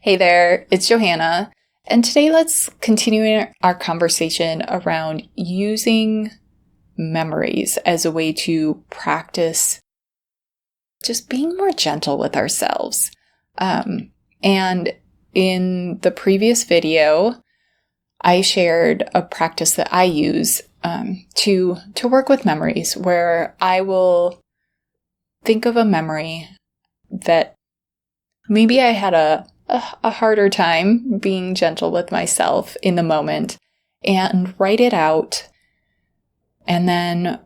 Hey there, it's Johanna, and today let's continue our conversation around using memories as a way to practice just being more gentle with ourselves. And in the previous video, I shared a practice that I use to work with memories, where I will think of a memory that maybe I had a harder time being gentle with myself in the moment, and write it out, and then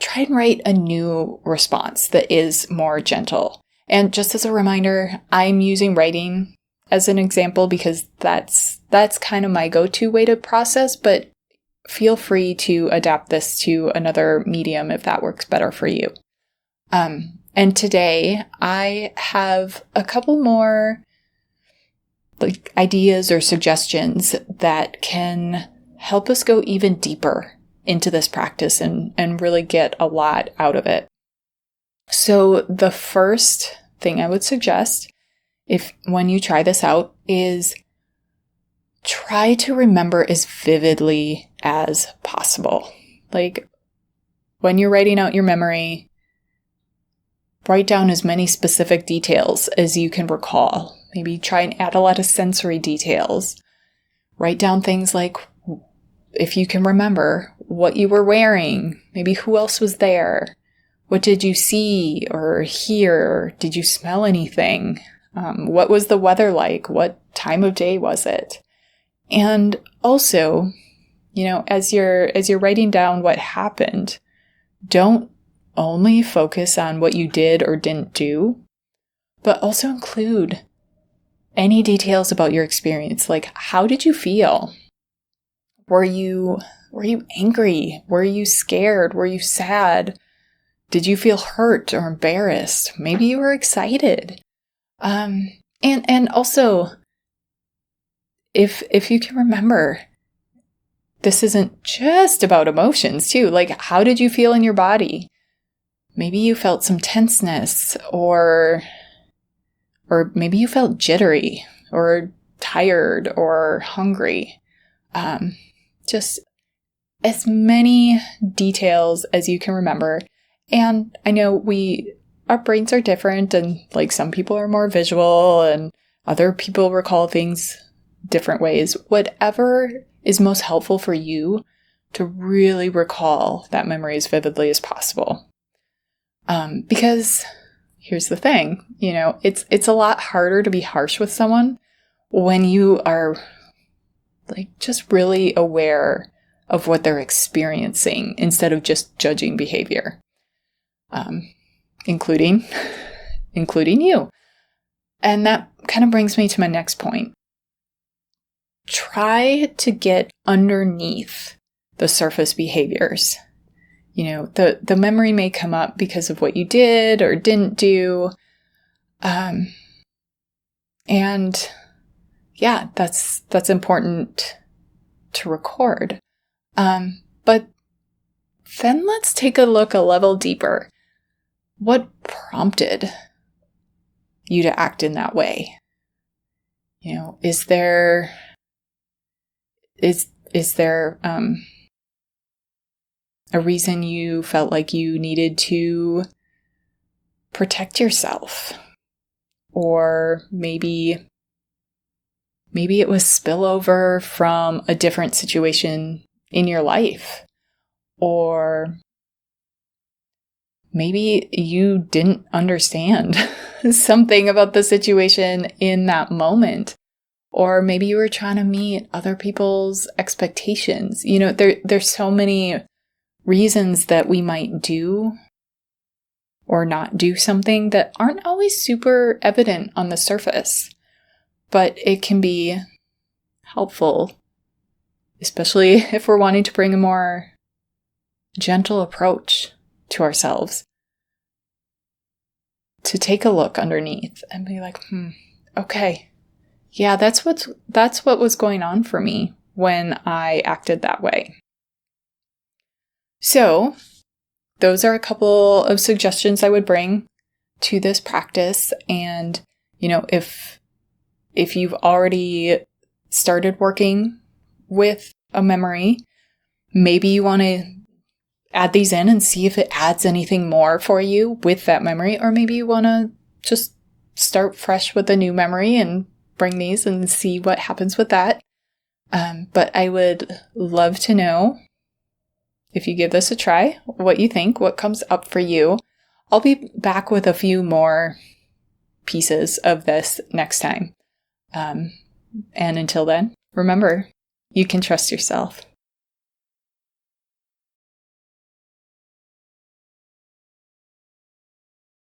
try and write a new response that is more gentle. And just as a reminder, I'm using writing as an example because that's kind of my go-to way to process, but feel free to adapt this to another medium if that works better for you. And today I have a couple more ideas or suggestions that can help us go even deeper into this practice and really get a lot out of it. So the first thing I would suggest, when you try this out, is try to remember as vividly as possible. Like when you're writing out your memory, write down as many specific details as you can recall. Maybe try and add a lot of sensory details. Write down things like, if you can remember, what you were wearing, maybe who else was there, what did you see or hear, did you smell anything, what was the weather like, what time of day was it? And also, as you're writing down what happened, don't only focus on what you did or didn't do, but also include any details about your experience. Like, how did you feel? Were you angry? Were you scared? Were you sad? Did you feel hurt or embarrassed? Maybe you were excited. And also, if you can remember, this isn't just about emotions too. Like, how did you feel in your body? Maybe you felt some tenseness, or maybe you felt jittery or tired or hungry. Just as many details as you can remember. And I know our brains are different, and like some people are more visual and other people recall things different ways. Whatever is most helpful for you to really recall that memory as vividly as possible. Because here's the thing, it's a lot harder to be harsh with someone when you are just really aware of what they're experiencing instead of just judging behavior, including you. And that kind of brings me to my next point. Try to get underneath the surface behaviors. The memory may come up because of what you did or didn't do. And yeah, that's important to record. But then let's take a look a level deeper. What prompted you to act in that way? Is there a reason you felt like you needed to protect yourself? Or maybe it was spillover from a different situation in your life. Or maybe you didn't understand something about the situation in that moment. Or maybe you were trying to meet other people's expectations. There's so many reasons that we might do or not do something that aren't always super evident on the surface. But it can be helpful, especially if we're wanting to bring a more gentle approach to ourselves, to take a look underneath and be like, okay, yeah, that's what was going on for me when I acted that way. So those are a couple of suggestions I would bring to this practice. And, if if you've already started working with a memory, maybe you want to add these in and see if it adds anything more for you with that memory, or maybe you want to just start fresh with a new memory and bring these and see what happens with that. But I would love to know, if you give this a try, what you think, what comes up for you. I'll be back with a few more pieces of this next time. And until then, remember, you can trust yourself.